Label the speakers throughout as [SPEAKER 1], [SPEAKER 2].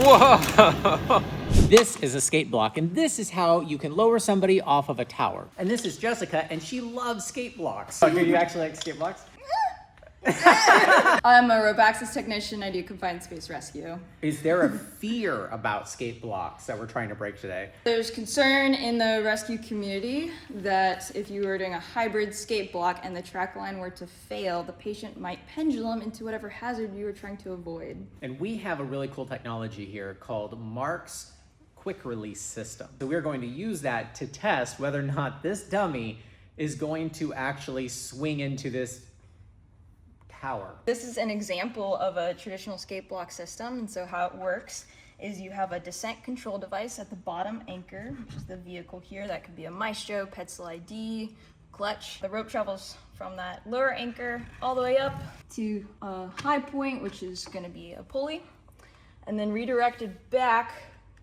[SPEAKER 1] Whoa! This is a skate block, and this is how you can lower somebody off of a tower. And this is Jessica, and she loves skate blocks. Oh, do you actually like skate blocks?
[SPEAKER 2] I'm a rope access technician. I do confined space rescue.
[SPEAKER 1] Is there a fear about skate blocks that we're trying to break today?
[SPEAKER 2] There's concern in the rescue community that if you were doing a hybrid skate block and the track line were to fail, the patient might pendulum into whatever hazard you were trying to avoid.
[SPEAKER 1] And we have a really cool technology here called Mark's quick release system. So we're going to use that to test whether or not this dummy is going to actually swing into this tower.
[SPEAKER 2] This is an example of a traditional skate block system. And so how it works is you have a descent control device at the bottom anchor, which is the vehicle here. That could be a Maestro, Petzl ID, clutch. The rope travels from that lower anchor all the way up to a high point, which is going to be a pulley, and then redirected back.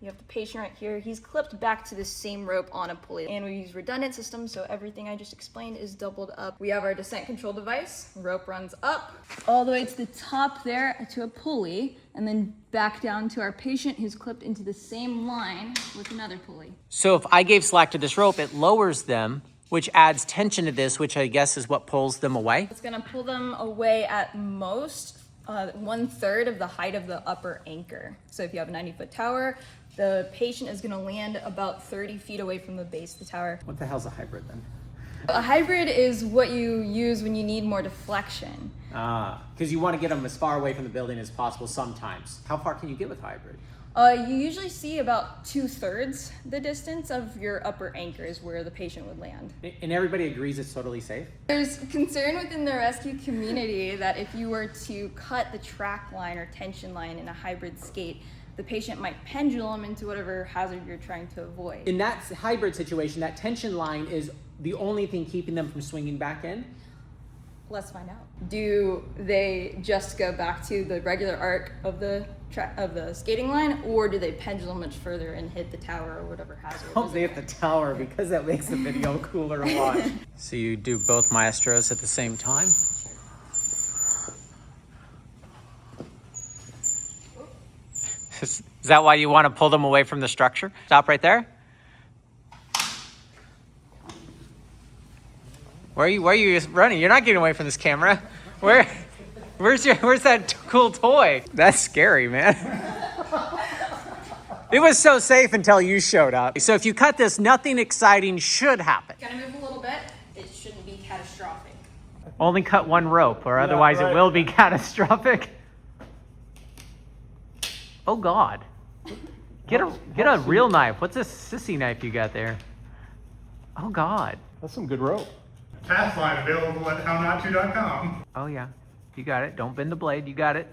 [SPEAKER 2] You have the patient right here. He's clipped back to the same rope on a pulley. And we use redundant systems, so everything I just explained is doubled up. We have our descent control device. Rope runs up all the way to the top there to a pulley, and then back down to our patient who's clipped into the same line with another pulley.
[SPEAKER 1] So if I gave slack to this rope, it lowers them, which adds tension to this, which I guess is what pulls them away.
[SPEAKER 2] It's gonna pull them away at most 1/3 of the height of the upper anchor. So if you have a 90-foot tower, the patient is going to land about 30 feet away from the base of the tower.
[SPEAKER 1] What the hell's a hybrid then?
[SPEAKER 2] A hybrid is what you use when you need more deflection.
[SPEAKER 1] Because you want to get them as far away from the building as possible sometimes. How far can you get with hybrid?
[SPEAKER 2] You usually see about 2/3 the distance of your upper anchor is where the patient would land.
[SPEAKER 1] And everybody agrees it's totally safe?
[SPEAKER 2] There's concern within the rescue community that if you were to cut the track line or tension line in a hybrid skate, the patient might pendulum into whatever hazard you're trying to avoid.
[SPEAKER 1] In that hybrid situation, that tension line is the only thing keeping them from swinging back in?
[SPEAKER 2] Let's find out. Do they just go back to the regular arc of the skating line, or do they pendulum much further and hit the tower or whatever hazard?
[SPEAKER 1] Oh, they hit the tower because that makes the video cooler to watch. So you do both maestros at the same time? Is that why you want to pull them away from the structure? Stop right there. Where are you running? You're not getting away from this camera. Where's that cool toy? That's scary, man. It was so safe until you showed up. So if you cut this, nothing exciting should happen.
[SPEAKER 2] Gotta move a little bit. It shouldn't be catastrophic.
[SPEAKER 1] Only cut one rope, or otherwise it will be catastrophic. Oh God. Get a real knife. What's this sissy knife you got there? Oh God.
[SPEAKER 3] That's some good rope.
[SPEAKER 4] Task line available at hownottto.com.
[SPEAKER 1] Oh yeah. You got it. Don't bend the blade. You got it.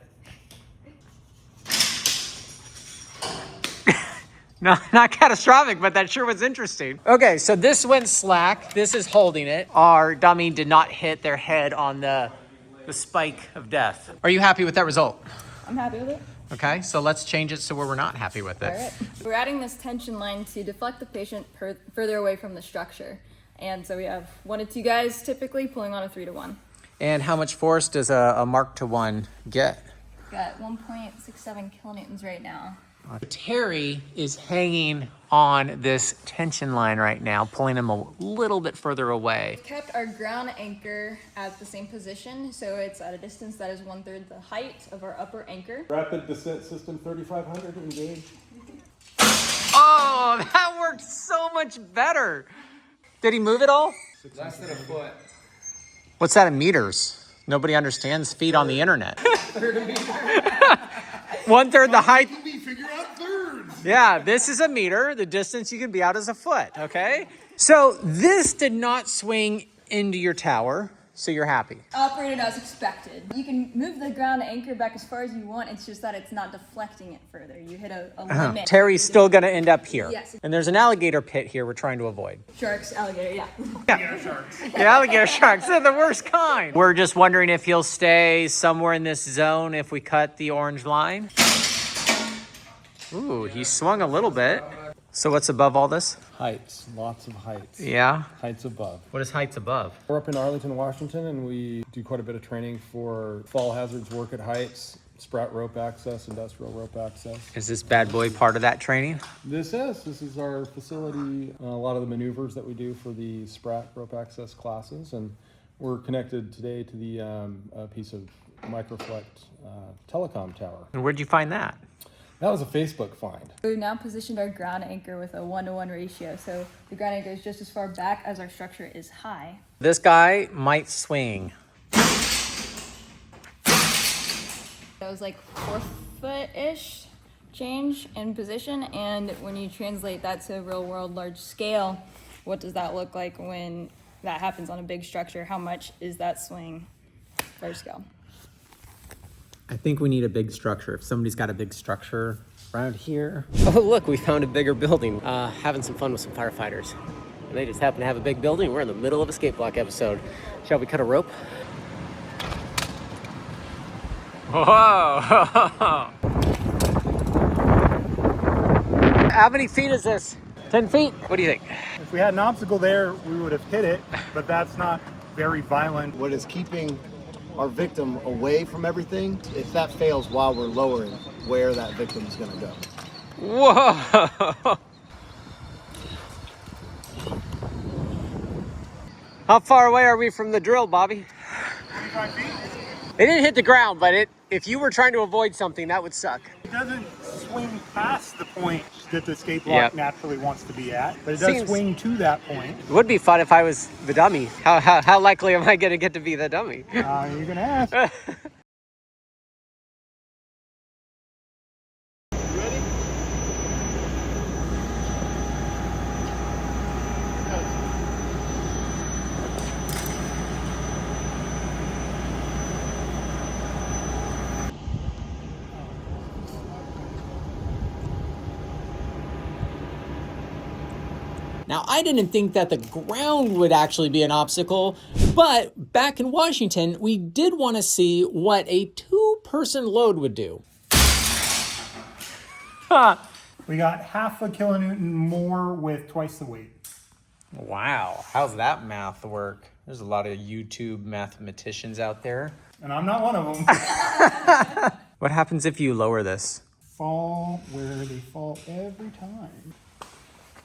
[SPEAKER 1] No, not catastrophic, but that sure was interesting. Okay, so this went slack. This is holding it. Our dummy did not hit their head on the spike of death. Are you happy with that result?
[SPEAKER 2] I'm happy with it.
[SPEAKER 1] Okay, so let's change it so where we're not happy with it.
[SPEAKER 2] All right. We're adding this tension line to deflect the patient further away from the structure. And so we have 1 to 2 guys typically pulling on a 3 to 1.
[SPEAKER 1] And how much force does a Mark to 1 get?
[SPEAKER 2] Got 1.67 kilonewtons right now.
[SPEAKER 1] Terry is hanging on this tension line right now, pulling him a little bit further away.
[SPEAKER 2] We've kept our ground anchor at the same position, so it's at a distance that is 1/3 the height of our upper anchor.
[SPEAKER 3] Rapid descent system 3500 engaged.
[SPEAKER 1] Oh, that worked so much better. Did he move it all?
[SPEAKER 5] Less than a foot.
[SPEAKER 1] What's that in meters? Nobody understands feet on the internet. 1/3 the height.
[SPEAKER 4] Figure out thirds.
[SPEAKER 1] Yeah, this is a meter. The distance you can be out is a foot, okay? So this did not swing into your tower, so you're happy.
[SPEAKER 2] Operated as expected. You can move the ground anchor back as far as you want. It's just that it's not deflecting it further. You hit a limit.
[SPEAKER 1] Terry's still gonna end up here.
[SPEAKER 2] Yes.
[SPEAKER 1] And there's an alligator pit here we're trying to avoid.
[SPEAKER 2] Sharks, alligator, yeah.
[SPEAKER 1] The alligator sharks, they're the worst kind. We're just wondering if he'll stay somewhere in this zone if we cut the orange line. Ooh, he swung a little bit. So what's above all this?
[SPEAKER 3] Heights, lots of heights.
[SPEAKER 1] Yeah.
[SPEAKER 3] Heights above.
[SPEAKER 1] What is heights above?
[SPEAKER 3] We're up in Arlington, Washington, and we do quite a bit of training for fall hazards work at heights Sprat rope access, industrial rope access.
[SPEAKER 1] Is this bad boy part of that training?
[SPEAKER 3] This is our facility, a lot of the maneuvers that we do for the Sprat rope access classes, and we're connected today to the a piece of Microflect telecom tower.
[SPEAKER 1] And where'd you find that?
[SPEAKER 3] That was a Facebook find.
[SPEAKER 2] We've now positioned our ground anchor with a 1-to-1 ratio, so the ground anchor is just as far back as our structure is high.
[SPEAKER 1] This guy might swing.
[SPEAKER 2] That was like 4-foot-ish change in position, and when you translate that to real world large scale, what does that look like when that happens on a big structure? How much is that swing large scale?
[SPEAKER 1] I think we need a big structure. If somebody's got a big structure around here. Oh, look, we found a bigger building. Having some fun with some firefighters. And they just happen to have a big building. We're in the middle of a skate block episode. Shall we cut a rope? Whoa! How many feet is this? 10 feet? What do you think?
[SPEAKER 4] If we had an obstacle there, we would have hit it, but that's not very violent.
[SPEAKER 5] What is keeping our victim away from everything, if that fails while we're lowering, where that victim is going to go.
[SPEAKER 1] Whoa! How far away are we from the drill, Bobby?
[SPEAKER 4] 25 feet?
[SPEAKER 1] It didn't hit the ground, but if you were trying to avoid something, that would suck.
[SPEAKER 4] It doesn't swing past the point that the skate block naturally wants to be at, but it does swing to that point.
[SPEAKER 1] It would be fun if I was the dummy. How likely am I going to get to be the dummy?
[SPEAKER 4] You're going to ask.
[SPEAKER 1] Now, I didn't think that the ground would actually be an obstacle, but back in Washington, we did want to see what a 2-person load would do.
[SPEAKER 4] We got half a kilonewton more with twice the weight.
[SPEAKER 1] Wow, how's that math work? There's a lot of YouTube mathematicians out there.
[SPEAKER 4] And I'm not one of them.
[SPEAKER 1] What happens if you lower this?
[SPEAKER 4] Fall where they fall every time.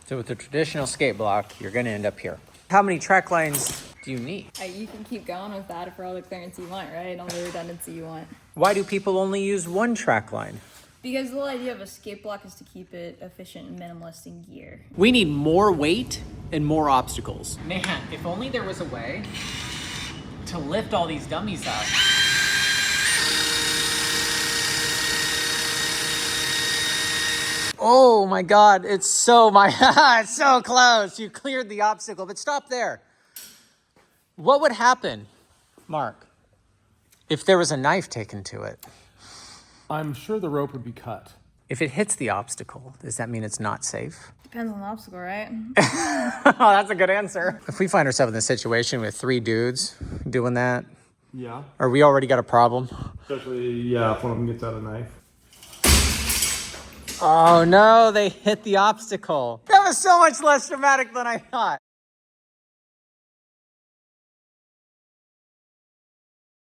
[SPEAKER 1] So with the traditional skate block, you're going to end up here. How many track lines do you need?
[SPEAKER 2] You can keep going with that for all the clearance you want, right? All the redundancy you want.
[SPEAKER 1] Why do people only use one track line?
[SPEAKER 2] Because the whole idea of a skate block is to keep it efficient and minimalist in gear.
[SPEAKER 1] We need more weight and more obstacles. Man, if only there was a way to lift all these dummies up. Oh my God, it's so it's so close. You cleared the obstacle, but stop there. What would happen, Mark, if there was a knife taken to it?
[SPEAKER 3] I'm sure the rope would be cut.
[SPEAKER 1] If it hits the obstacle, does that mean it's not safe?
[SPEAKER 2] Depends on the obstacle, right?
[SPEAKER 1] Oh, that's a good answer. If we find ourselves in this situation with 3 dudes doing that,
[SPEAKER 3] Yeah.
[SPEAKER 1] or we already got a problem.
[SPEAKER 3] Especially, if one of them gets out a knife.
[SPEAKER 1] Oh no, they hit the obstacle. That was so much less dramatic than I thought.